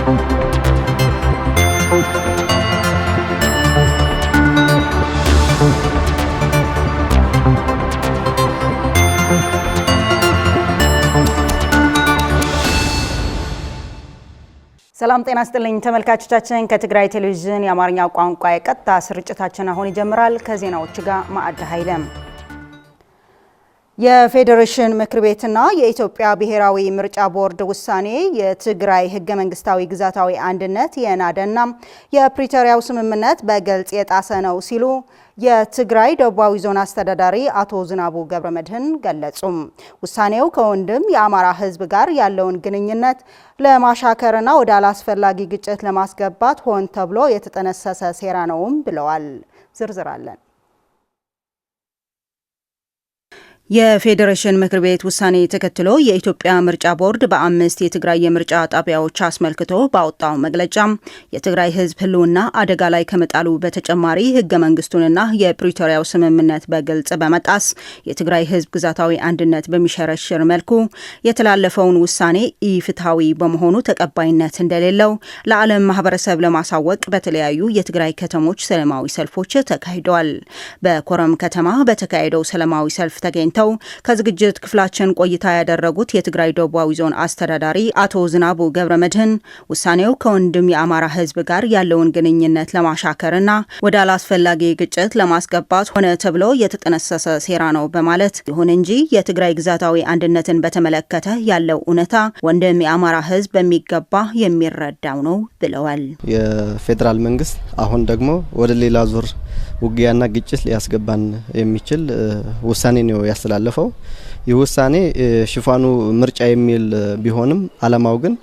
ሰላም ጤና ይስጥልኝ ተመልካቾቻችን ከትግራይ ቴሌቪዥን የአማርኛ ቋንቋ የቀጥታ ስርጭታችን አሁን ይጀምራል። ከዜናዎቹ ጋር ማዕድ ኃይለም። የፌዴሬሽን ምክር ቤትና የኢትዮጵያ ብሔራዊ ምርጫ ቦርድ ውሳኔ የትግራይ ህገ መንግስታዊ ግዛታዊ አንድነት የናደና የፕሪቶሪያው ስምምነት በግልጽ የጣሰ ነው ሲሉ የትግራይ ደቡባዊ ዞን አስተዳዳሪ አቶ ዝናቡ ገብረመድህን ገለጹ። ውሳኔው ከወንድም የአማራ ህዝብ ጋር ያለውን ግንኙነት ለማሻከርና ወደ አላስፈላጊ ግጭት ለማስገባት ሆን ተብሎ የተጠነሰሰ ሴራ ነውም ብለዋል። ዝርዝር አለን። የፌዴሬሽን ምክር ቤት ውሳኔ ተከትሎ የኢትዮጵያ ምርጫ ቦርድ በ5 የትግራይ የምርጫ ጣቢያዎች አስመልክቶ ባወጣው መግለጫ የትግራይ ህዝብ ህልውና አደጋ ላይ ከመጣሉ በተጨማሪ ህገ መንግስቱንና የፕሪቶሪያው ስምምነት በግልጽ በመጣስ የትግራይ ህዝብ ግዛታዊ አንድነት በሚሸረሽር መልኩ የተላለፈውን ውሳኔ ኢፍትሐዊ በመሆኑ ተቀባይነት እንደሌለው ለዓለም ማህበረሰብ ለማሳወቅ በተለያዩ የትግራይ ከተሞች ሰላማዊ ሰልፎች ተካሂደዋል። በኮረም ከተማ በተካሄደው ሰላማዊ ሰልፍ ተገኝተው ከዝግጅት ክፍላችን ቆይታ ያደረጉት የትግራይ ደቡባዊ ዞን አስተዳዳሪ አቶ ዝናቡ ገብረመድህን ውሳኔው ከወንድም የአማራ ህዝብ ጋር ያለውን ግንኙነት ለማሻከርና ወደ አላስፈላጊ ግጭት ለማስገባት ሆነ ተብሎ የተጠነሰሰ ሴራ ነው በማለት ይሁን እንጂ የትግራይ ግዛታዊ አንድነትን በተመለከተ ያለው እውነታ ወንድም የአማራ ህዝብ በሚገባ የሚረዳው ነው ብለዋል። የፌዴራል መንግስት አሁን ደግሞ ወደ ሌላ ዙር ውጊያና ግጭት ሊያስገባን የሚችል ውሳኔ ነው ያስተላለፈው። ይህ ውሳኔ ሽፋኑ ምርጫ የሚል ቢሆንም አላማው ግን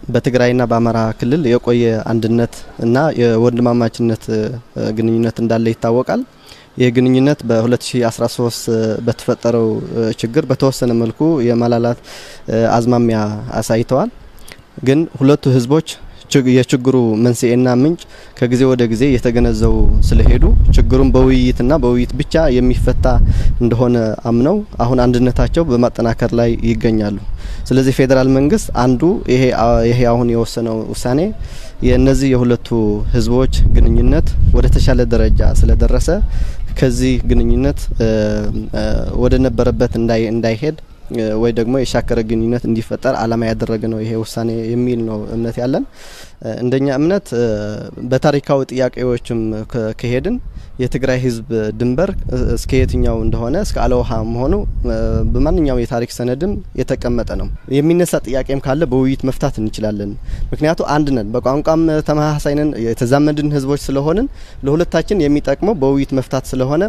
በትግራይና በአማራ ክልል የቆየ አንድነት እና የወንድማማችነት ግንኙነት እንዳለ ይታወቃል። ይህ ግንኙነት በ2013 በተፈጠረው ችግር በተወሰነ መልኩ የማላላት አዝማሚያ አሳይተዋል። ግን ሁለቱ ህዝቦች የችግሩ መንስኤና ምንጭ ከጊዜ ወደ ጊዜ የተገነዘቡ ስለሄዱ ችግሩን በውይይትና በውይይት ብቻ የሚፈታ እንደሆነ አምነው አሁን አንድነታቸው በማጠናከር ላይ ይገኛሉ። ስለዚህ ፌዴራል መንግስት አንዱ ይሄ አሁን የወሰነው ውሳኔ የነዚህ የሁለቱ ህዝቦች ግንኙነት ወደ ተሻለ ደረጃ ስለደረሰ ከዚህ ግንኙነት ወደ ነበረበት እንዳይሄድ ወይ ደግሞ የሻከረ ግንኙነት እንዲፈጠር አላማ ያደረገ ነው ይሄ ውሳኔ የሚል ነው እምነት ያለን። እንደኛ እምነት በታሪካዊ ጥያቄዎችም ከሄድን የትግራይ ህዝብ ድንበር እስከ የትኛው እንደሆነ እስከ አለውሃ መሆኑ በማንኛው የታሪክ ሰነድም የተቀመጠ ነው። የሚነሳ ጥያቄም ካለ በውይይት መፍታት እንችላለን። ምክንያቱም አንድ ነን፣ በቋንቋም ተመሳሳይ ነን፣ የተዛመድን ህዝቦች ስለሆንን ለሁለታችን የሚጠቅመው በውይይት መፍታት ስለሆነ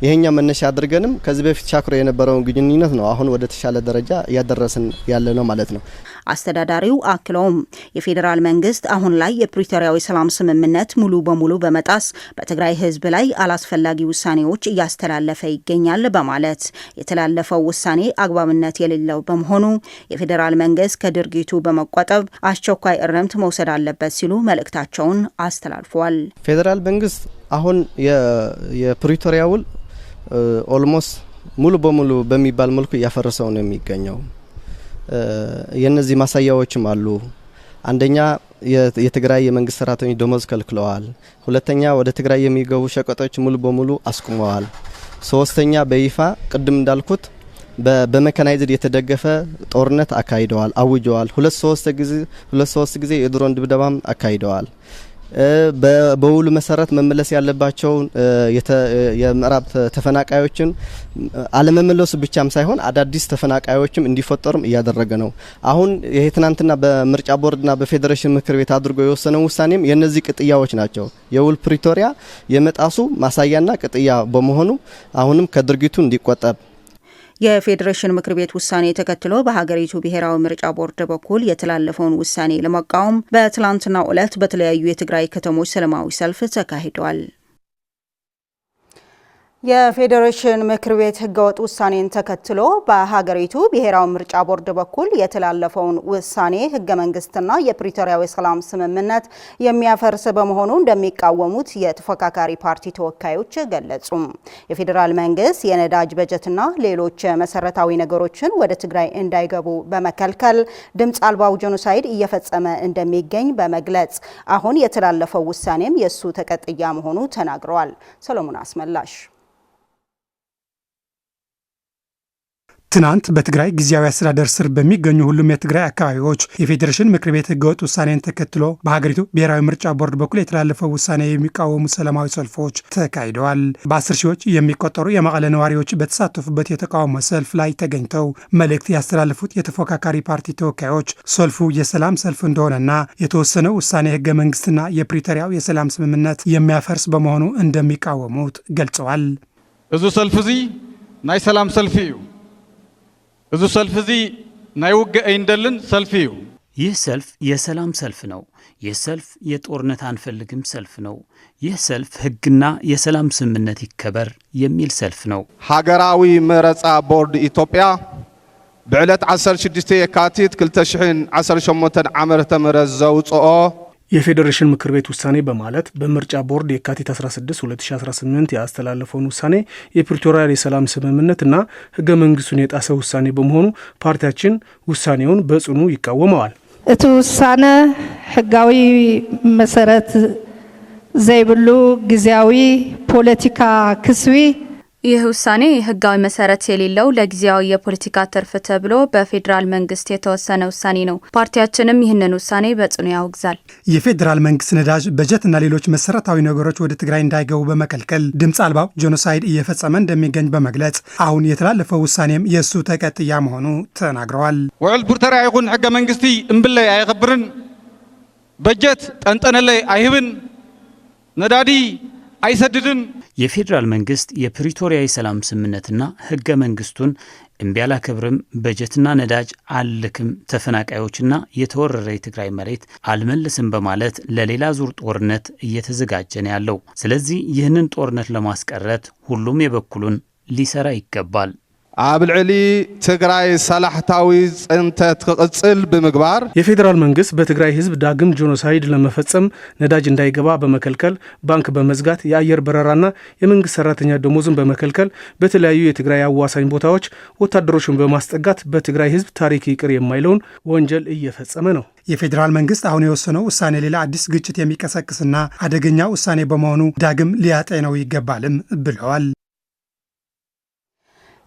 ይሄኛ መነሻ አድርገንም ከዚህ በፊት ሻክሮ የነበረውን ግንኙነት ነው አሁን ወደ ተሻለ ደረጃ ያደረስን ያለ ነው ማለት ነው። አስተዳዳሪው አክለውም የፌዴራል መንግስት አሁን ላይ የፕሪቶሪያው ሰላም ስምምነት ሙሉ በሙሉ በመጣስ በትግራይ ህዝብ ላይ አላስፈላጊ ውሳኔዎች እያስተላለፈ ይገኛል በማለት የተላለፈው ውሳኔ አግባብነት የሌለው በመሆኑ የፌዴራል መንግስት ከድርጊቱ በመቆጠብ አስቸኳይ እርምት መውሰድ አለበት ሲሉ መልእክታቸውን አስተላልፈዋል። ፌዴራል መንግስት አሁን የፕሪቶሪያ ውል ኦልሞስት ሙሉ በሙሉ በሚባል መልኩ እያፈረሰው ነው የሚገኘው። የነዚህ ማሳያዎችም አሉ። አንደኛ የትግራይ የመንግስት ሰራተኞች ደሞዝ ከልክለዋል። ሁለተኛ ወደ ትግራይ የሚገቡ ሸቀጦች ሙሉ በሙሉ አስቁመዋል። ሶስተኛ በይፋ ቅድም እንዳልኩት በመካናይዝድ የተደገፈ ጦርነት አካሂደዋል፣ አውጀዋል። ሁለት ሶስት ጊዜ የድሮን ድብደባም አካሂደዋል። በውሉ መሰረት መመለስ ያለባቸው የምዕራብ ተፈናቃዮችን አለመመለሱ ብቻም ሳይሆን አዳዲስ ተፈናቃዮችም እንዲፈጠሩም እያደረገ ነው። አሁን ይሄ ትናንትና በምርጫ ቦርድና በፌዴሬሽን ምክር ቤት አድርጎ የወሰነው ውሳኔም የነዚህ ቅጥያዎች ናቸው። የውል ፕሪቶሪያ የመጣሱ ማሳያና ቅጥያ በመሆኑ አሁንም ከድርጊቱ እንዲቆጠብ የፌዴሬሽን ምክር ቤት ውሳኔ ተከትሎ በሀገሪቱ ብሔራዊ ምርጫ ቦርድ በኩል የተላለፈውን ውሳኔ ለመቃወም በትላንትናው ዕለት በተለያዩ የትግራይ ከተሞች ሰላማዊ ሰልፍ ተካሂዷል። የፌዴሬሽን ምክር ቤት ህገወጥ ውሳኔን ተከትሎ በሀገሪቱ ብሔራዊ ምርጫ ቦርድ በኩል የተላለፈውን ውሳኔ ህገ መንግስትና የፕሪቶሪያው የሰላም ስምምነት የሚያፈርስ በመሆኑ እንደሚቃወሙት የተፎካካሪ ፓርቲ ተወካዮች ገለጹ። የፌዴራል መንግስት የነዳጅ በጀትና ሌሎች መሰረታዊ ነገሮችን ወደ ትግራይ እንዳይገቡ በመከልከል ድምጽ አልባው ጄኖሳይድ እየፈጸመ እንደሚገኝ በመግለጽ አሁን የተላለፈው ውሳኔም የሱ ተቀጥያ መሆኑ ተናግረዋል። ሰሎሞን አስመላሽ ትናንት በትግራይ ጊዜያዊ አስተዳደር ስር በሚገኙ ሁሉም የትግራይ አካባቢዎች የፌዴሬሽን ምክር ቤት ህገወጥ ውሳኔን ተከትሎ በሀገሪቱ ብሔራዊ ምርጫ ቦርድ በኩል የተላለፈው ውሳኔ የሚቃወሙ ሰላማዊ ሰልፎች ተካሂደዋል። በ10 ሺዎች የሚቆጠሩ የመቀለ ነዋሪዎች በተሳተፉበት የተቃውሞ ሰልፍ ላይ ተገኝተው መልእክት ያስተላለፉት የተፎካካሪ ፓርቲ ተወካዮች ሰልፉ የሰላም ሰልፍ እንደሆነና የተወሰነው ውሳኔ ህገ መንግስትና የፕሪቶሪያው የሰላም ስምምነት የሚያፈርስ በመሆኑ እንደሚቃወሙት ገልጸዋል። እዚ ሰልፍ እዚ ናይ ሰላም ሰልፍ እዩ። እዚ ሰልፍ እዚ ናይ ውግእ አይንደልን ሰልፍ እዩ። ይህ ሰልፍ የሰላም ሰልፍ ነው። ይህ ሰልፍ የጦርነት አንፈልግም ሰልፍ ነው። ይህ ሰልፍ ህግና የሰላም ስምምነት ይከበር የሚል ሰልፍ ነው። ሀገራዊ ምረጻ ቦርድ ኢትዮጵያ ብዕለት 16 የካቲት 2018 ዓመተ ምህረት ዘውጽኦ የፌዴሬሽን ምክር ቤት ውሳኔ በማለት በምርጫ ቦርድ የካቲት 16 2018 ያስተላለፈውን ውሳኔ የፕሪቶሪያ የሰላም ስምምነትና ህገ መንግስቱን የጣሰ ውሳኔ በመሆኑ ፓርቲያችን ውሳኔውን በጽኑ ይቃወመዋል። እቲ ውሳኔ ህጋዊ መሰረት ዘይብሉ ጊዜያዊ ፖለቲካ ክስዊ ይህ ውሳኔ ህጋዊ መሰረት የሌለው ለጊዜያዊ የፖለቲካ ትርፍ ተብሎ በፌዴራል መንግስት የተወሰነ ውሳኔ ነው። ፓርቲያችንም ይህንን ውሳኔ በጽኑ ያወግዛል። የፌዴራል መንግስት ነዳጅ በጀትና ሌሎች መሰረታዊ ነገሮች ወደ ትግራይ እንዳይገቡ በመከልከል ድምጽ አልባው ጄኖሳይድ እየፈጸመ እንደሚገኝ በመግለጽ አሁን የተላለፈው ውሳኔም የሱ ተቀጥያ መሆኑ ተናግረዋል። ውዕል ፕሪቶሪያ ይኹን ህገ መንግስቲ እምብለይ አይኸብርን፣ በጀት ጠንጠነለይ አይህብን፣ ነዳዲ አይሰድድን። የፌዴራል መንግስት የፕሪቶሪያ የሰላም ስምምነትና ህገ መንግስቱን እምቢ አላከብርም፣ በጀትና ነዳጅ አልልክም፣ ተፈናቃዮችና የተወረረ የትግራይ መሬት አልመልስም በማለት ለሌላ ዙር ጦርነት እየተዘጋጀ ነው ያለው። ስለዚህ ይህንን ጦርነት ለማስቀረት ሁሉም የበኩሉን ሊሰራ ይገባል። አብልዕሊ ትግራይ ሰላሕታዊ ጽንተት ክቅጽል ብምግባር የፌዴራል መንግስት በትግራይ ህዝብ ዳግም ጄኖሳይድ ለመፈጸም ነዳጅ እንዳይገባ በመከልከል ባንክ በመዝጋት የአየር በረራና የመንግስት ሰራተኛ ደሞዝን በመከልከል በተለያዩ የትግራይ አዋሳኝ ቦታዎች ወታደሮችን በማስጠጋት በትግራይ ህዝብ ታሪክ ይቅር የማይለውን ወንጀል እየፈጸመ ነው። የፌዴራል መንግስት አሁን የወሰነው ውሳኔ ሌላ አዲስ ግጭት የሚቀሰቅስና አደገኛ ውሳኔ በመሆኑ ዳግም ሊያጤነው ይገባልም ብለዋል።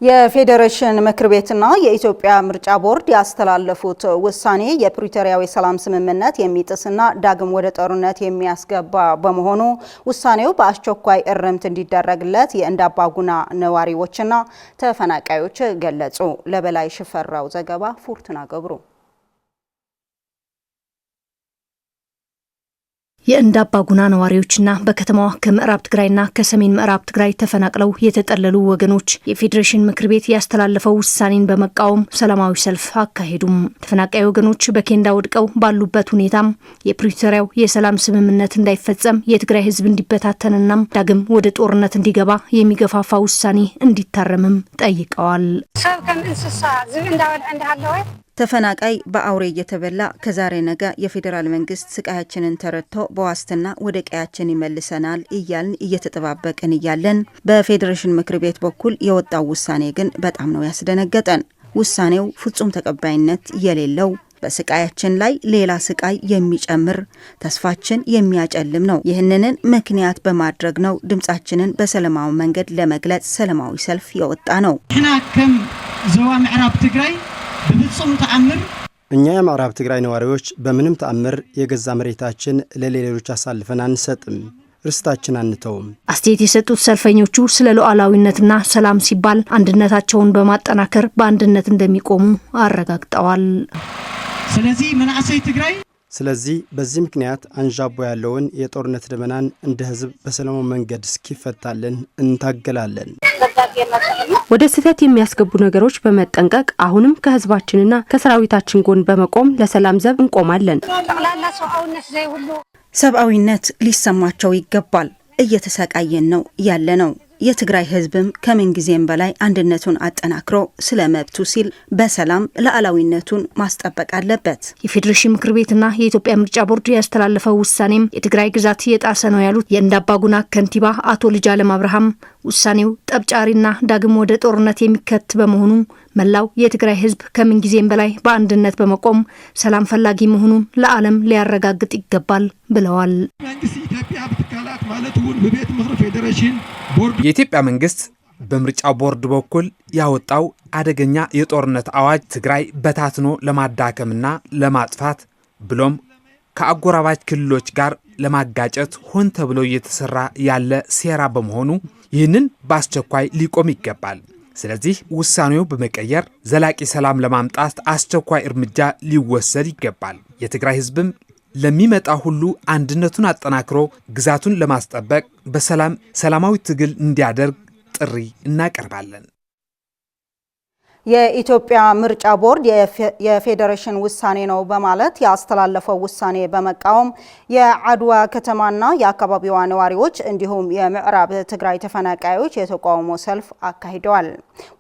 የፌዴሬሽን ምክር ቤትና የኢትዮጵያ ምርጫ ቦርድ ያስተላለፉት ውሳኔ የፕሪቶሪያው የሰላም ስምምነት የሚጥስና ዳግም ወደ ጦርነት የሚያስገባ በመሆኑ ውሳኔው በአስቸኳይ እርምት እንዲደረግለት የእንዳባጉና ነዋሪዎችና ተፈናቃዮች ገለጹ። ለበላይ ሽፈራው ዘገባ ፉርቱና ገብሩ። የእንዳባጉና ነዋሪዎችና በከተማዋ ከምዕራብ ትግራይና ከሰሜን ምዕራብ ትግራይ ተፈናቅለው የተጠለሉ ወገኖች የፌዴሬሽን ምክር ቤት ያስተላለፈው ውሳኔን በመቃወም ሰላማዊ ሰልፍ አካሄዱም። ተፈናቃይ ወገኖች በኬንዳ ወድቀው ባሉበት ሁኔታም የፕሪቶሪያው የሰላም ስምምነት እንዳይፈጸም የትግራይ ህዝብ እንዲበታተንና ዳግም ወደ ጦርነት እንዲገባ የሚገፋፋ ውሳኔ እንዲታረምም ጠይቀዋል። ሰብ ከም እንስሳ ዝብ እንዳወድዐ እንዳሃለወ ተፈናቃይ በአውሬ እየተበላ ከዛሬ ነገ የፌዴራል መንግስት ስቃያችንን ተረድቶ በዋስትና ወደ ቀያችን ይመልሰናል እያልን እየተጠባበቅን እያለን በፌዴሬሽን ምክር ቤት በኩል የወጣው ውሳኔ ግን በጣም ነው ያስደነገጠን። ውሳኔው ፍጹም ተቀባይነት የሌለው በስቃያችን ላይ ሌላ ስቃይ የሚጨምር ተስፋችን የሚያጨልም ነው። ይህንን ምክንያት በማድረግ ነው ድምጻችንን በሰላማዊ መንገድ ለመግለጽ ሰላማዊ ሰልፍ የወጣ ነው። እኛ ከም ዞባ ምዕራብ ትግራይ በፍጹም ተአምር እኛ የምዕራብ ትግራይ ነዋሪዎች በምንም ተአምር የገዛ መሬታችን ለሌሎች አሳልፈን አንሰጥም፣ ርስታችን አንተውም። አስተያየት የሰጡት ሰልፈኞቹ ስለ ሉዓላዊነትና ሰላም ሲባል አንድነታቸውን በማጠናከር በአንድነት እንደሚቆሙ አረጋግጠዋል። ስለዚህ መናእሰይ ትግራይ ስለዚህ በዚህ ምክንያት አንዣቦ ያለውን የጦርነት ደመናን እንደ ህዝብ በሰላማዊ መንገድ እስኪፈታልን እንታገላለን። ወደ ስህተት የሚያስገቡ ነገሮች በመጠንቀቅ አሁንም ከህዝባችንና ከሰራዊታችን ጎን በመቆም ለሰላም ዘብ እንቆማለን። ሰብአዊነት ሊሰማቸው ይገባል። እየተሰቃየን ነው ያለ ነው። የትግራይ ህዝብም ከምን ጊዜም በላይ አንድነቱን አጠናክሮ ስለ መብቱ ሲል በሰላም ሉዓላዊነቱን ማስጠበቅ አለበት። የፌዴሬሽን ምክር ቤትና የኢትዮጵያ ምርጫ ቦርድ ያስተላለፈው ውሳኔም የትግራይ ግዛት የጣሰ ነው ያሉት የእንዳባጉና ከንቲባ አቶ ልጅአለም አብርሃም ውሳኔው ጠብጫሪና ዳግም ወደ ጦርነት የሚከት በመሆኑ መላው የትግራይ ህዝብ ከምን ጊዜም በላይ በአንድነት በመቆም ሰላም ፈላጊ መሆኑን ለዓለም ሊያረጋግጥ ይገባል ብለዋል። የኢትዮጵያ መንግስት በምርጫ ቦርድ በኩል ያወጣው አደገኛ የጦርነት አዋጅ ትግራይ በታትኖ ለማዳከምና ለማጥፋት ብሎም ከአጎራባች ክልሎች ጋር ለማጋጨት ሆን ተብሎ እየተሰራ ያለ ሴራ በመሆኑ ይህንን በአስቸኳይ ሊቆም ይገባል። ስለዚህ ውሳኔው በመቀየር ዘላቂ ሰላም ለማምጣት አስቸኳይ እርምጃ ሊወሰድ ይገባል። የትግራይ ህዝብም ለሚመጣ ሁሉ አንድነቱን አጠናክሮ ግዛቱን ለማስጠበቅ ሰላማዊ ትግል እንዲያደርግ ጥሪ እናቀርባለን። የኢትዮጵያ ምርጫ ቦርድ የፌዴሬሽን ውሳኔ ነው በማለት ያስተላለፈው ውሳኔ በመቃወም የአድዋ ከተማና የአካባቢዋ ነዋሪዎች እንዲሁም የምዕራብ ትግራይ ተፈናቃዮች የተቃውሞ ሰልፍ አካሂደዋል።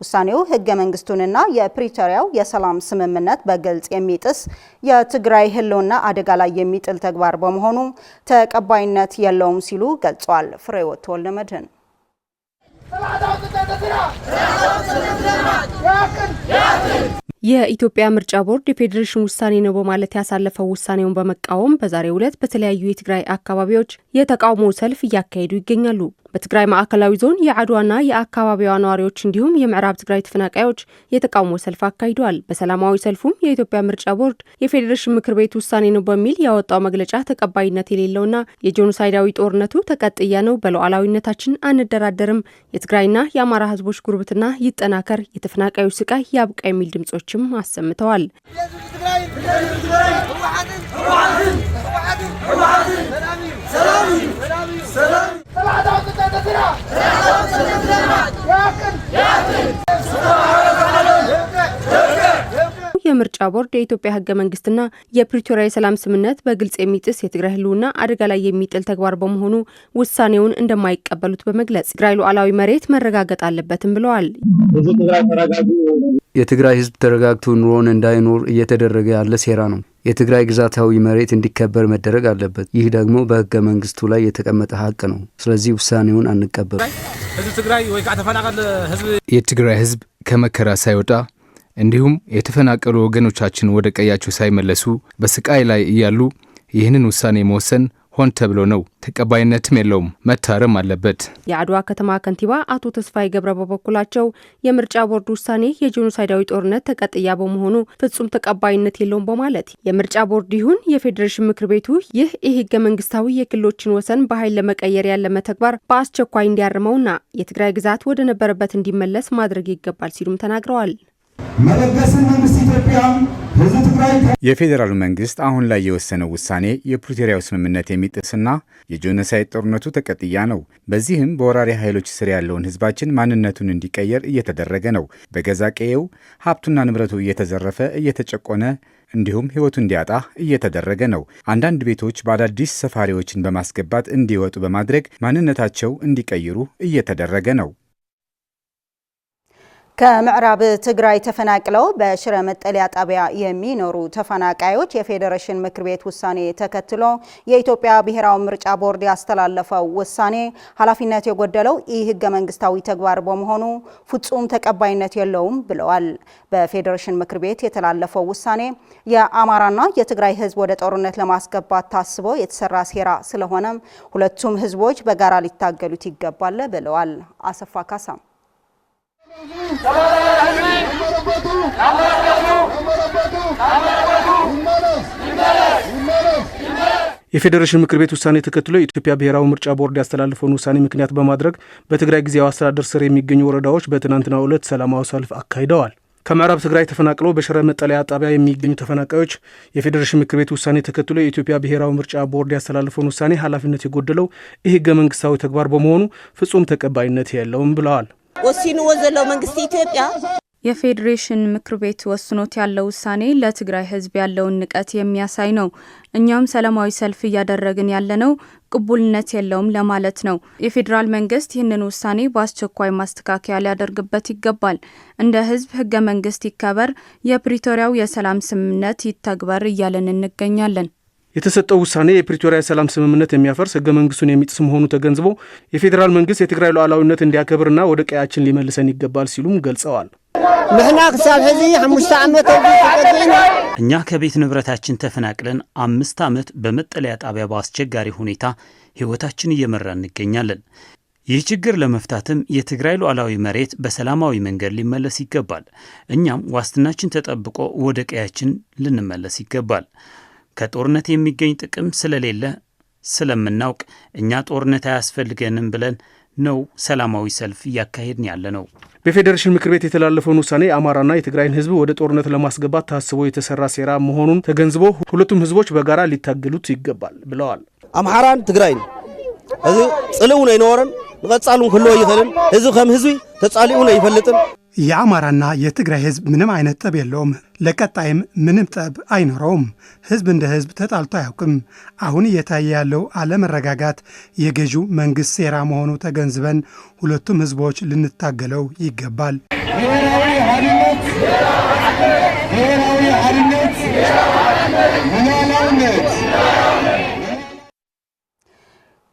ውሳኔው ህገ መንግስቱንና የፕሪቶሪያው የሰላም ስምምነት በግልጽ የሚጥስ የትግራይ ህልውና አደጋ ላይ የሚጥል ተግባር በመሆኑ ተቀባይነት የለውም ሲሉ ገልጸዋል። ፍሬህይወት ወልደመድህን የኢትዮጵያ ምርጫ ቦርድ የፌዴሬሽን ውሳኔ ነው በማለት ያሳለፈው ውሳኔውን በመቃወም በዛሬው ዕለት በተለያዩ የትግራይ አካባቢዎች የተቃውሞ ሰልፍ እያካሄዱ ይገኛሉ። በትግራይ ማዕከላዊ ዞን የአድዋና የአካባቢዋ ነዋሪዎች እንዲሁም የምዕራብ ትግራይ ተፈናቃዮች የተቃውሞ ሰልፍ አካሂደዋል። በሰላማዊ ሰልፉም የኢትዮጵያ ምርጫ ቦርድ የፌዴሬሽን ምክር ቤት ውሳኔ ነው በሚል ያወጣው መግለጫ ተቀባይነት የሌለውና የጄኖሳይዳዊ ጦርነቱ ተቀጥያ ነው፣ በሉዓላዊነታችን አንደራደርም፣ የትግራይና የአማራ ህዝቦች ጉርብትና ይጠናከር፣ የተፈናቃዮች ስቃይ ያብቃ የሚል ድምጾችም አሰምተዋል። የምርጫ ቦርድ የኢትዮጵያ ህገ መንግስትና የፕሪቶሪያ የሰላም ስምምነት በግልጽ የሚጥስ የትግራይ ህልውና አደጋ ላይ የሚጥል ተግባር በመሆኑ ውሳኔውን እንደማይቀበሉት በመግለጽ ትግራይ ሉዓላዊ መሬት መረጋገጥ አለበትም ብለዋል። የትግራይ ህዝብ ተረጋግቶ ኑሮን እንዳይኖር እየተደረገ ያለ ሴራ ነው። የትግራይ ግዛታዊ መሬት እንዲከበር መደረግ አለበት። ይህ ደግሞ በህገ መንግስቱ ላይ የተቀመጠ ሀቅ ነው። ስለዚህ ውሳኔውን አንቀበል። የትግራይ ህዝብ ከመከራ ሳይወጣ እንዲሁም የተፈናቀሉ ወገኖቻችን ወደ ቀያቸው ሳይመለሱ በስቃይ ላይ እያሉ ይህንን ውሳኔ መወሰን ሆን ተብሎ ነው። ተቀባይነትም የለውም፣ መታረም አለበት። የአድዋ ከተማ ከንቲባ አቶ ተስፋይ ገብረ በበኩላቸው የምርጫ ቦርድ ውሳኔ የጄኖሳይዳዊ ጦርነት ተቀጥያ በመሆኑ ፍጹም ተቀባይነት የለውም በማለት የምርጫ ቦርድ ይሁን የፌዴሬሽን ምክር ቤቱ ይህ ህገ መንግስታዊ የክልሎችን ወሰን በኃይል ለመቀየር ያለመ ተግባር በአስቸኳይ እንዲያርመውና የትግራይ ግዛት ወደ ነበረበት እንዲመለስ ማድረግ ይገባል ሲሉም ተናግረዋል። የፌዴራሉ መንግስት አሁን ላይ የወሰነው ውሳኔ የፕሪቶሪያው ስምምነት የሚጥስና የጄኖሳይድ ጦርነቱ ተቀጥያ ነው። በዚህም በወራሪ ኃይሎች ስር ያለውን ህዝባችን ማንነቱን እንዲቀየር እየተደረገ ነው። በገዛ ቀየው ሀብቱና ንብረቱ እየተዘረፈ እየተጨቆነ እንዲሁም ህይወቱ እንዲያጣ እየተደረገ ነው። አንዳንድ ቤቶች በአዳዲስ ሰፋሪዎችን በማስገባት እንዲወጡ በማድረግ ማንነታቸው እንዲቀይሩ እየተደረገ ነው። ከምዕራብ ትግራይ ተፈናቅለው በሽረ መጠለያ ጣቢያ የሚኖሩ ተፈናቃዮች የፌዴሬሽን ምክር ቤት ውሳኔ ተከትሎ የኢትዮጵያ ብሔራዊ ምርጫ ቦርድ ያስተላለፈው ውሳኔ ኃላፊነት የጎደለው ህገ መንግስታዊ ተግባር በመሆኑ ፍጹም ተቀባይነት የለውም ብለዋል። በፌዴሬሽን ምክር ቤት የተላለፈው ውሳኔ የአማራና የትግራይ ህዝብ ወደ ጦርነት ለማስገባት ታስቦ የተሰራ ሴራ ስለሆነ ሁለቱም ህዝቦች በጋራ ሊታገሉት ይገባል ብለዋል። አሰፋ ካሳ የፌዴሬሽን ምክር ቤት ውሳኔ ተከትሎ የኢትዮጵያ ብሔራዊ ምርጫ ቦርድ ያስተላለፈውን ውሳኔ ምክንያት በማድረግ በትግራይ ጊዜያዊ አስተዳደር ስር የሚገኙ ወረዳዎች በትናንትናው ዕለት ሰላማዊ ሰልፍ አካሂደዋል። ከምዕራብ ትግራይ ተፈናቅለው በሽረ መጠለያ ጣቢያ የሚገኙ ተፈናቃዮች የፌዴሬሽን ምክር ቤት ውሳኔ ተከትሎ የኢትዮጵያ ብሔራዊ ምርጫ ቦርድ ያስተላለፈውን ውሳኔ ኃላፊነት የጎደለው ህገ መንግስታዊ ተግባር በመሆኑ ፍጹም ተቀባይነት የለውም ብለዋል። ወሲኑ ወዘለው መንግስት ኢትዮጵያ የፌዴሬሽን ምክር ቤት ወስኖት ያለው ውሳኔ ለትግራይ ህዝብ ያለውን ንቀት የሚያሳይ ነው። እኛም ሰላማዊ ሰልፍ እያደረግን ያለነው ቅቡልነት የለውም ለማለት ነው። የፌዴራል መንግስት ይህንን ውሳኔ በአስቸኳይ ማስተካከያ ሊያደርግበት ይገባል። እንደ ህዝብ ህገ መንግስት ይከበር፣ የፕሪቶሪያው የሰላም ስምምነት ይተግበር እያለን እንገኛለን። የተሰጠው ውሳኔ የፕሪቶሪያ የሰላም ስምምነት የሚያፈርስ ህገ መንግስቱን የሚጥስ መሆኑ ተገንዝቦ የፌዴራል መንግስት የትግራይ ሉዓላዊነት እንዲያከብርና ወደ ቀያችን ሊመልሰን ይገባል ሲሉም ገልጸዋል። እኛ ከቤት ንብረታችን ተፈናቅለን 5 ዓመት በመጠለያ ጣቢያ በአስቸጋሪ ሁኔታ ህይወታችን እየመራን እንገኛለን። ይህ ችግር ለመፍታትም የትግራይ ሉዓላዊ መሬት በሰላማዊ መንገድ ሊመለስ ይገባል። እኛም ዋስትናችን ተጠብቆ ወደ ቀያችን ልንመለስ ይገባል። ከጦርነት የሚገኝ ጥቅም ስለሌለ ስለምናውቅ እኛ ጦርነት አያስፈልገንም ብለን ነው ሰላማዊ ሰልፍ እያካሄድን ያለ ነው። በፌዴሬሽን ምክር ቤት የተላለፈውን ውሳኔ የአማራና የትግራይን ህዝብ ወደ ጦርነት ለማስገባት ታስቦ የተሰራ ሴራ መሆኑን ተገንዝቦ ሁለቱም ህዝቦች በጋራ ሊታገሉት ይገባል ብለዋል። አማራን ትግራይን እዚ ጽልው ነው ይኖረን ንቀጻሉን ሁሉ ይፈልም ህዝብ ከም ህዝብ ተጻሊኡ ነው ይፈልጥም። የአማራና የትግራይ ህዝብ ምንም አይነት ጠብ የለውም። ለቀጣይም ምንም ጠብ አይኖረውም። ህዝብ እንደ ህዝብ ተጣልቶ አያውቅም። አሁን እየታየ ያለው አለመረጋጋት የገዢው መንግስት ሴራ መሆኑ ተገንዝበን ሁለቱም ህዝቦች ልንታገለው ይገባል።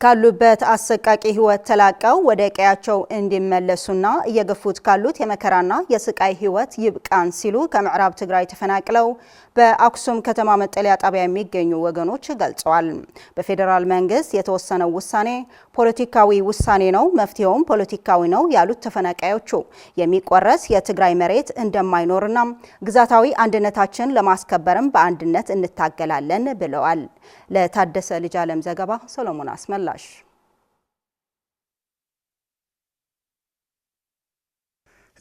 ካሉበት አሰቃቂ ህይወት ተላቀው ወደ ቀያቸው እንዲመለሱና እየገፉት ካሉት የመከራና የስቃይ ህይወት ይብቃን ሲሉ ከምዕራብ ትግራይ ተፈናቅለው በአክሱም ከተማ መጠለያ ጣቢያ የሚገኙ ወገኖች ገልጸዋል። በፌዴራል መንግስት የተወሰነው ውሳኔ ፖለቲካዊ ውሳኔ ነው፣ መፍትሄውም ፖለቲካዊ ነው ያሉት ተፈናቃዮቹ የሚቆረስ የትግራይ መሬት እንደማይኖርና ግዛታዊ አንድነታችን ለማስከበርም በአንድነት እንታገላለን ብለዋል። ለታደሰ ልጅ ዓለም ዘገባ ሰሎሞን አስመላሽ።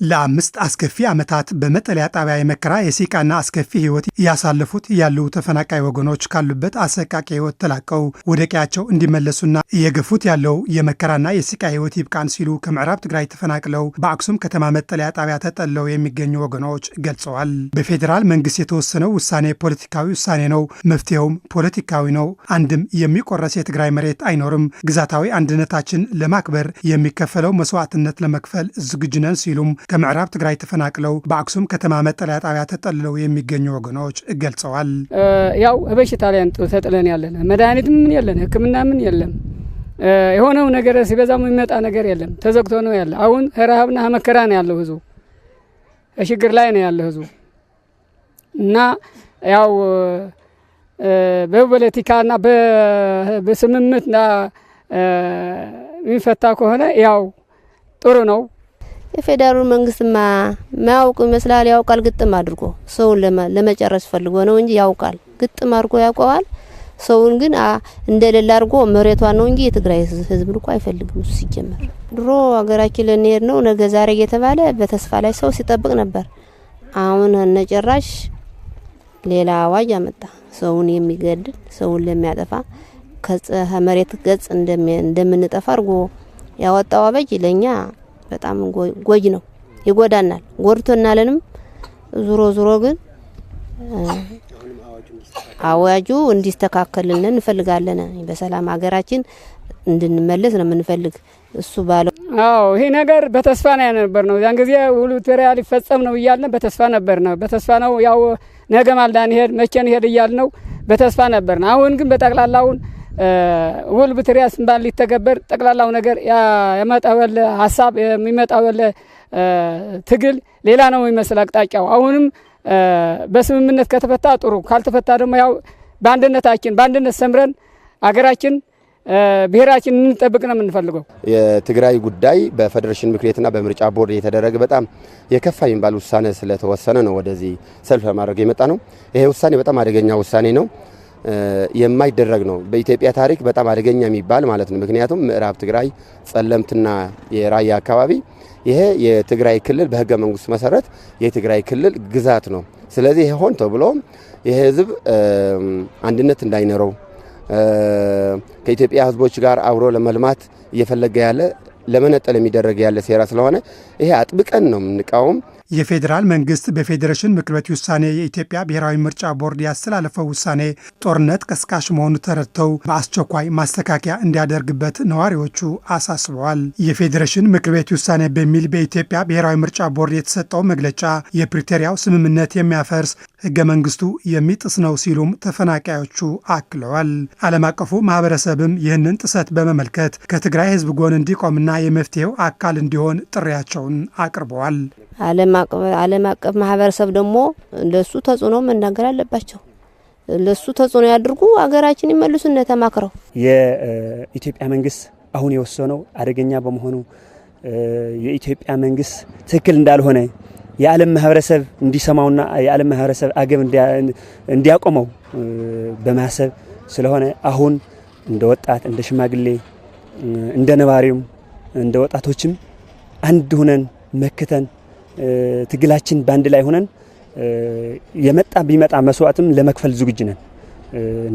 ለአምስት አስከፊ ዓመታት በመጠለያ ጣቢያ የመከራ የሲቃና አስከፊ ህይወት ያሳለፉት ያሉ ተፈናቃይ ወገኖች ካሉበት አሰቃቂ ህይወት ተላቀው ወደ ቀያቸው እንዲመለሱና እየገፉት ያለው የመከራና የሲቃ ህይወት ይብቃን ሲሉ ከምዕራብ ትግራይ ተፈናቅለው በአክሱም ከተማ መጠለያ ጣቢያ ተጠለው የሚገኙ ወገኖች ገልጸዋል። በፌዴራል መንግስት የተወሰነው ውሳኔ ፖለቲካዊ ውሳኔ ነው፣ መፍትሄውም ፖለቲካዊ ነው። አንድም የሚቆረስ የትግራይ መሬት አይኖርም። ግዛታዊ አንድነታችን ለማክበር የሚከፈለው መስዋዕትነት ለመክፈል ዝግጁ ነን ሲሉም ከምዕራብ ትግራይ ተፈናቅለው በአክሱም ከተማ መጠለያ ጣቢያ ተጠልለው የሚገኙ ወገኖች ገልጸዋል። ያው በሽታ ላይ ተጥለን ያለን መድኃኒት ምን የለን፣ ህክምና ምን የለም፣ የሆነው ነገር ሲበዛም የሚመጣ ነገር የለም። ተዘግቶ ነው ያለ። አሁን ረሃብና መከራ ነው ያለው ህዝቡ፣ ችግር ላይ ነው ያለው ህዝቡ እና ያው በፖለቲካና በስምምነትና የሚፈታ ከሆነ ያው ጥሩ ነው። የፌዴራሉ መንግስትማ ማያውቅ ይመስላል። ያውቃል፣ ግጥም አድርጎ ሰውን ለመጨረስ ፈልጎ ነው እንጂ ያውቃል፣ ግጥም አድርጎ ያውቀዋል። ሰውን ግን እንደሌላ አድርጎ መሬቷን ነው እንጂ የትግራይ ህዝብ እኮ አይፈልግም። እሱ ሲጀመር ድሮ ሀገራችን ለኔር ነው ነገ ዛሬ እየተባለ በተስፋ ላይ ሰው ሲጠብቅ ነበር። አሁን ነጨራሽ ሌላ አዋጅ አመጣ። ሰውን የሚገድል ሰውን ለሚያጠፋ ከመሬት ገጽ እንደምንጠፋ አድርጎ ያወጣው አዋጅ ለኛ በጣም ጎጅ ነው፣ ይጎዳናል፣ ጎድቶናልንም። ዙሮ ግን አዋጁ እንዲስተካከልልን እንፈልጋለን። በሰላም ሀገራችን እንድንመለስ ነው የምንፈልግ። እሱ ባለው ይሄ ነገር በተስፋ ነው ያነበር ነው። ያን ጊዜ ሁሉ ትሪያል ይፈጸም ነው እያልን በተስፋ ነበር ነው። በተስፋ ነው ያው ነገ ማልዳን ይሄድ መቼን ይሄድ እያልን ነው በተስፋ ነበር ነው። አሁን ግን በጠቅላላውን ውል ብትሪያ ስንባል ሊተገበር ጠቅላላው ነገር ያመጣው ሀሳብ የሚመጣው ትግል ሌላ ነው የሚመስል አቅጣጫው። አሁንም በስምምነት ከተፈታ ጥሩ፣ ካልተፈታ ደግሞ ያው በአንድነት ሰምረን አገራችን ብሔራችን እንጠብቅ ነው የምንፈልገው። የትግራይ ጉዳይ በፌዴሬሽን ምክር ቤትና በምርጫ ቦርድ የተደረገ በጣም የከፋ የሚባል ውሳኔ ስለተወሰነ ነው ወደዚህ ሰልፍ ለማድረግ የመጣ ነው። ይሄ ውሳኔ በጣም አደገኛ ውሳኔ ነው፣ የማይደረግ ነው። በኢትዮጵያ ታሪክ በጣም አደገኛ የሚባል ማለት ነው። ምክንያቱም ምዕራብ ትግራይ ጸለምትና የራያ አካባቢ ይሄ የትግራይ ክልል በህገ መንግስቱ መሰረት የትግራይ ክልል ግዛት ነው። ስለዚህ ይሄ ሆን ተብሎ ይሄ ህዝብ አንድነት እንዳይኖረው ከኢትዮጵያ ህዝቦች ጋር አብሮ ለመልማት እየፈለገ ያለ ለመነጠል የሚደረግ ያለ ሴራ ስለሆነ ይሄ አጥብቀን ነው የምንቃወም። የፌዴራል መንግስት በፌዴሬሽን ምክር ቤት ውሳኔ የኢትዮጵያ ብሔራዊ ምርጫ ቦርድ ያስተላለፈው ውሳኔ ጦርነት ቀስቃሽ መሆኑ ተረድተው በአስቸኳይ ማስተካከያ እንዲያደርግበት ነዋሪዎቹ አሳስበዋል። የፌዴሬሽን ምክር ቤት ውሳኔ በሚል በኢትዮጵያ ብሔራዊ ምርጫ ቦርድ የተሰጠው መግለጫ የፕሪቶሪያው ስምምነት የሚያፈርስ ህገ መንግስቱ የሚጥስ ነው ሲሉም ተፈናቃዮቹ አክለዋል። ዓለም አቀፉ ማህበረሰብም ይህንን ጥሰት በመመልከት ከትግራይ ህዝብ ጎን እንዲቆምና የመፍትሄው አካል እንዲሆን ጥሪያቸውን አቅርበዋል። ዓለም አቀፍ ማህበረሰብ ደግሞ ለሱ ተጽዕኖ መናገር አለባቸው። ለሱ ተጽዕኖ ያድርጉ፣ አገራችን ይመልሱ እንደተማክረው። የኢትዮጵያ መንግስት አሁን የወሰነው አደገኛ በመሆኑ የኢትዮጵያ መንግስት ትክክል እንዳልሆነ የዓለም ማህበረሰብ እንዲሰማውና የዓለም ማህበረሰብ አገብ እንዲያቆመው በማሰብ ስለሆነ አሁን እንደ ወጣት እንደ ሽማግሌ እንደ ነባሪም እንደ ወጣቶችም አንድ ሆነን መክተን ትግላችን ባንድ ላይ ሆነን የመጣ ቢመጣ መስዋዕትም ለመክፈል ዝግጁ ነን።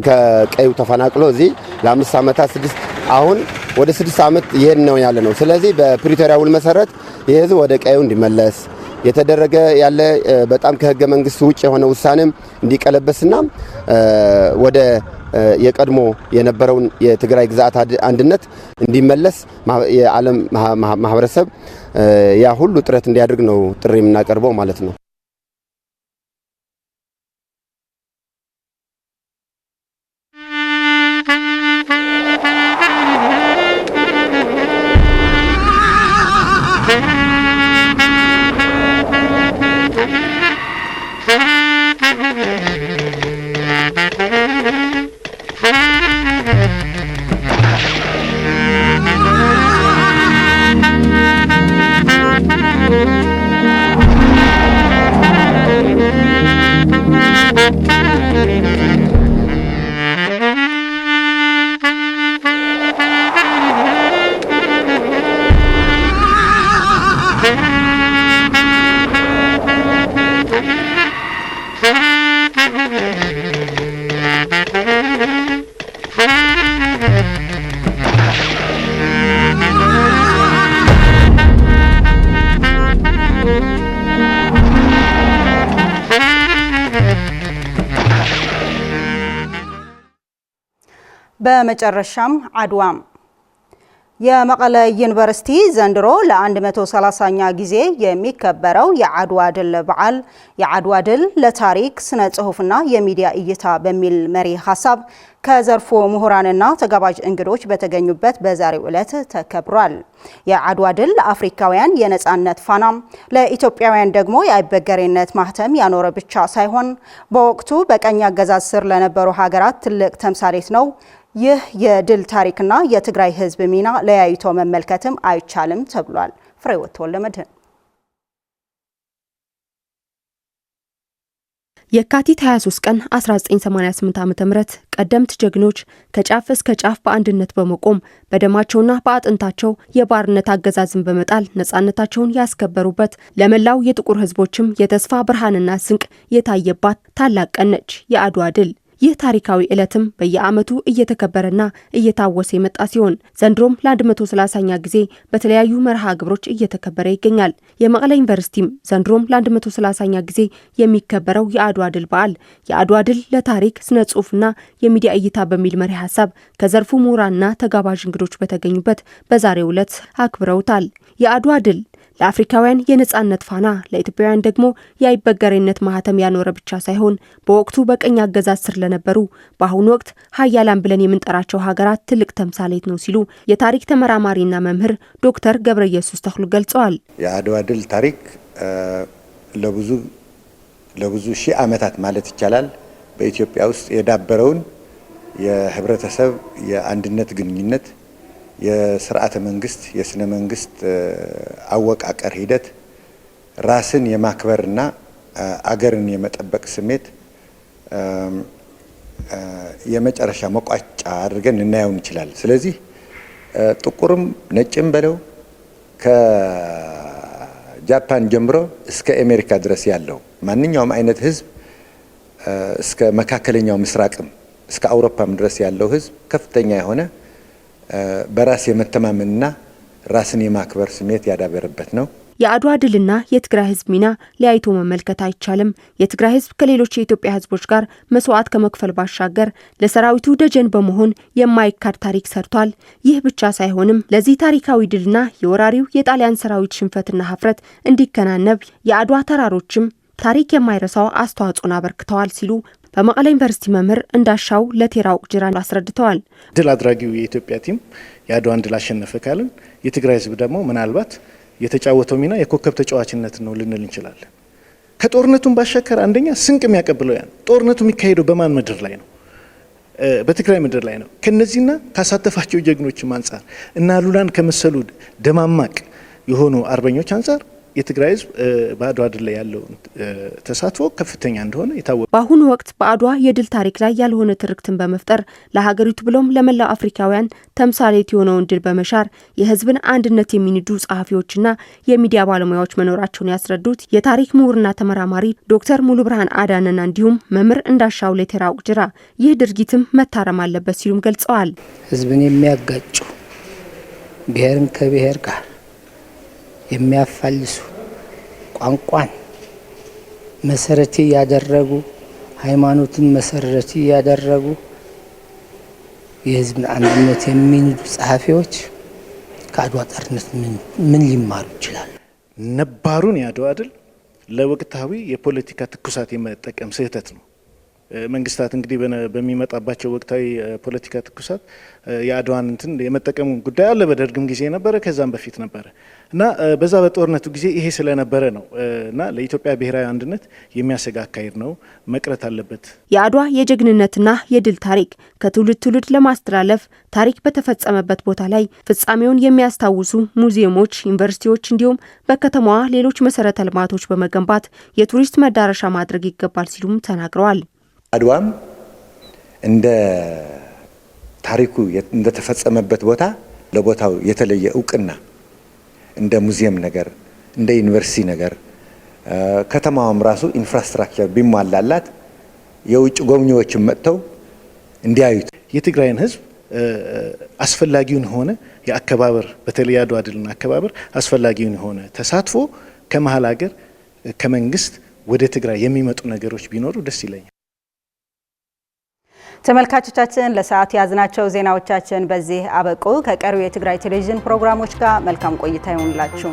ከቀዩ ተፈናቅሎ እዚህ ለ5 ዓመታት 6 አሁን ወደ 6 ዓመት ይሄን ነው ያለ ነው። ስለዚህ በፕሪቶሪያ ውል መሰረት የህዝብ ወደ ቀዩ እንዲመለስ የተደረገ ያለ በጣም ከህገ መንግስት ውጭ የሆነ ውሳኔም እንዲቀለበስና ወደ የቀድሞ የነበረውን የትግራይ ግዛት አንድነት እንዲመለስ የዓለም ማህበረሰብ ያ ሁሉ ጥረት እንዲያደርግ ነው ጥሪ የምናቀርበው ማለት ነው። በመጨረሻም አድዋ የመቀለ ዩኒቨርሲቲ ዘንድሮ ለ130ኛ ጊዜ የሚከበረው የአድዋ ድል በዓል የአድዋ ድል ለታሪክ ስነ ጽሁፍና የሚዲያ እይታ በሚል መሪ ሐሳብ ከዘርፉ ምሁራንና ተጋባዥ እንግዶች በተገኙበት በዛሬው ዕለት ተከብሯል። የአድዋ ድል ለአፍሪካውያን የነጻነት ፋና፣ ለኢትዮጵያውያን ደግሞ የአይበገሬነት ማህተም ያኖረ ብቻ ሳይሆን በወቅቱ በቀኝ አገዛዝ ስር ለነበሩ ሀገራት ትልቅ ተምሳሌት ነው። ይህ የድል ታሪክና የትግራይ ህዝብ ሚና ለያይቶ መመልከትም አይቻልም ተብሏል። ፍሬህይወት ወልደመድህን የካቲት 23 ቀን 1988 ዓ.ም ቀደምት ጀግኖች ከጫፍ እስከ ጫፍ በአንድነት በመቆም በደማቸውና በአጥንታቸው የባርነት አገዛዝን በመጣል ነጻነታቸውን ያስከበሩበት ለመላው የጥቁር ህዝቦችም የተስፋ ብርሃንና ስንቅ የታየባት ታላቅ ቀን ነች የአድዋ ድል። ይህ ታሪካዊ ዕለትም በየዓመቱ እየተከበረና እየታወሰ የመጣ ሲሆን ዘንድሮም ለ130ኛ ጊዜ በተለያዩ መርሃ ግብሮች እየተከበረ ይገኛል። የመቀለ ዩኒቨርሲቲም ዘንድሮም ለ130ኛ ጊዜ የሚከበረው የአድዋ ድል በዓል የአድዋ ድል ለታሪክ ስነ ጽሁፍና የሚዲያ እይታ በሚል መሪ ሐሳብ ከዘርፉ ምሁራንና ተጋባዥ እንግዶች በተገኙበት በዛሬው ዕለት አክብረውታል። የአድዋ ድል ለአፍሪካውያን የነጻነት ፋና፣ ለኢትዮጵያውያን ደግሞ የአይበገሬነት ማህተም ያኖረ ብቻ ሳይሆን በወቅቱ በቀኝ አገዛዝ ስር ለነበሩ በአሁኑ ወቅት ሀያላን ብለን የምንጠራቸው ሀገራት ትልቅ ተምሳሌት ነው ሲሉ የታሪክ ተመራማሪና መምህር ዶክተር ገብረ ኢየሱስ ተክሉ ገልጸዋል። የአድዋ ድል ታሪክ ለብዙ ሺህ ዓመታት ማለት ይቻላል በኢትዮጵያ ውስጥ የዳበረውን የህብረተሰብ የአንድነት ግንኙነት፣ የስርዓተ መንግስት፣ የስነ መንግስት አወቃቀር ሂደት፣ ራስን የማክበርና አገርን የመጠበቅ ስሜት የመጨረሻ መቋጫ አድርገን ልናየው እንችላለን። ስለዚህ ጥቁርም ነጭም በለው ከጃፓን ጀምሮ እስከ አሜሪካ ድረስ ያለው ማንኛውም አይነት ህዝብ እስከ መካከለኛው ምስራቅም እስከ አውሮፓም ድረስ ያለው ህዝብ ከፍተኛ የሆነ በራስ የመተማመንና ራስን የማክበር ስሜት ያዳበረበት ነው። የአድዋ ድልና የትግራይ ህዝብ ሚና ለያይቶ መመልከት አይቻልም። የትግራይ ህዝብ ከሌሎች የኢትዮጵያ ህዝቦች ጋር መስዋዕት ከመክፈል ባሻገር ለሰራዊቱ ደጀን በመሆን የማይካድ ታሪክ ሰርቷል። ይህ ብቻ ሳይሆንም ለዚህ ታሪካዊ ድልና የወራሪው የጣሊያን ሰራዊት ሽንፈትና ሀፍረት እንዲከናነብ የአድዋ ተራሮችም ታሪክ የማይረሳው አስተዋጽኦን አበርክተዋል ሲሉ በመቀለ ዩኒቨርሲቲ መምህር እንዳሻው ለቴራው ጅራን አስረድተዋል። ድል አድራጊው የኢትዮጵያ ቲም የአድዋን ድል አሸነፈ ካልን የትግራይ ህዝብ ደግሞ ምናልባት የተጫወተው ሚና የኮከብ ተጫዋችነት ነው ልንል እንችላለን። ከጦርነቱን ባሻገር አንደኛ ስንቅ የሚያቀብለው ያን ጦርነቱ የሚካሄደው በማን ምድር ላይ ነው? በትግራይ ምድር ላይ ነው። ከነዚህና ካሳተፋቸው ጀግኖችም አንጻር እና ሉላን ከመሰሉ ደማማቅ የሆኑ አርበኞች አንጻር የትግራይ ህዝብ በአድዋ ድል ላይ ያለው ተሳትፎ ከፍተኛ እንደሆነ የታወቀ። በአሁኑ ወቅት በአድዋ የድል ታሪክ ላይ ያልሆነ ትርክትን በመፍጠር ለሀገሪቱ ብሎም ለመላው አፍሪካውያን ተምሳሌት የሆነውን ድል በመሻር የህዝብን አንድነት የሚንዱ ጸሐፊዎችና የሚዲያ ባለሙያዎች መኖራቸውን ያስረዱት የታሪክ ምሁርና ተመራማሪ ዶክተር ሙሉ ብርሃን አዳነና እንዲሁም መምህር እንዳሻው ለቴራው ጅራ ይህ ድርጊትም መታረም አለበት ሲሉም ገልጸዋል። ህዝብን የሚያጋጩ ብሔርን ከብሔር ጋር የሚያፋልሱ ቋንቋን መሰረት ያደረጉ ሃይማኖትን መሰረት ያደረጉ የህዝብን አንድነት የሚንዱ ጸሐፊዎች ከአድዋ ጦርነት ምን ሊማሩ ይችላሉ? ነባሩን የአድዋ ድል ለወቅታዊ የፖለቲካ ትኩሳት የመጠቀም ስህተት ነው። መንግስታት እንግዲህ በሚመጣባቸው ወቅታዊ ፖለቲካ ትኩሳት የአድዋን እንትን የመጠቀሙ ጉዳይ አለ። በደርግም ጊዜ ነበረ፣ ከዛም በፊት ነበረ እና በዛ በጦርነቱ ጊዜ ይሄ ስለነበረ ነው እና ለኢትዮጵያ ብሔራዊ አንድነት የሚያሰጋ አካሄድ ነው፣ መቅረት አለበት። የአድዋ የጀግንነትና የድል ታሪክ ከትውልድ ትውልድ ለማስተላለፍ ታሪክ በተፈጸመበት ቦታ ላይ ፍጻሜውን የሚያስታውሱ ሙዚየሞች፣ ዩኒቨርሲቲዎች እንዲሁም በከተማዋ ሌሎች መሰረተ ልማቶች በመገንባት የቱሪስት መዳረሻ ማድረግ ይገባል ሲሉም ተናግረዋል። አድዋም እንደ ታሪኩ እንደተፈጸመበት ቦታ ለቦታው የተለየ እውቅና እንደ ሙዚየም ነገር እንደ ዩኒቨርሲቲ ነገር ከተማዋም ራሱ ኢንፍራስትራክቸር ቢሟላላት የውጭ ጎብኚዎችም መጥተው እንዲያዩት የትግራይን ህዝብ አስፈላጊውን ሆነ የአከባበር በተለይ አድዋ ድልና አከባበር አስፈላጊውን ሆነ ተሳትፎ ከመሀል ሀገር ከመንግስት ወደ ትግራይ የሚመጡ ነገሮች ቢኖሩ ደስ ይለኛል። ተመልካቾቻችን ለሰዓት ያዝናቸው ዜናዎቻችን በዚህ አበቁ። ከቀሪው የትግራይ ቴሌቪዥን ፕሮግራሞች ጋር መልካም ቆይታ ይሁንላችሁ።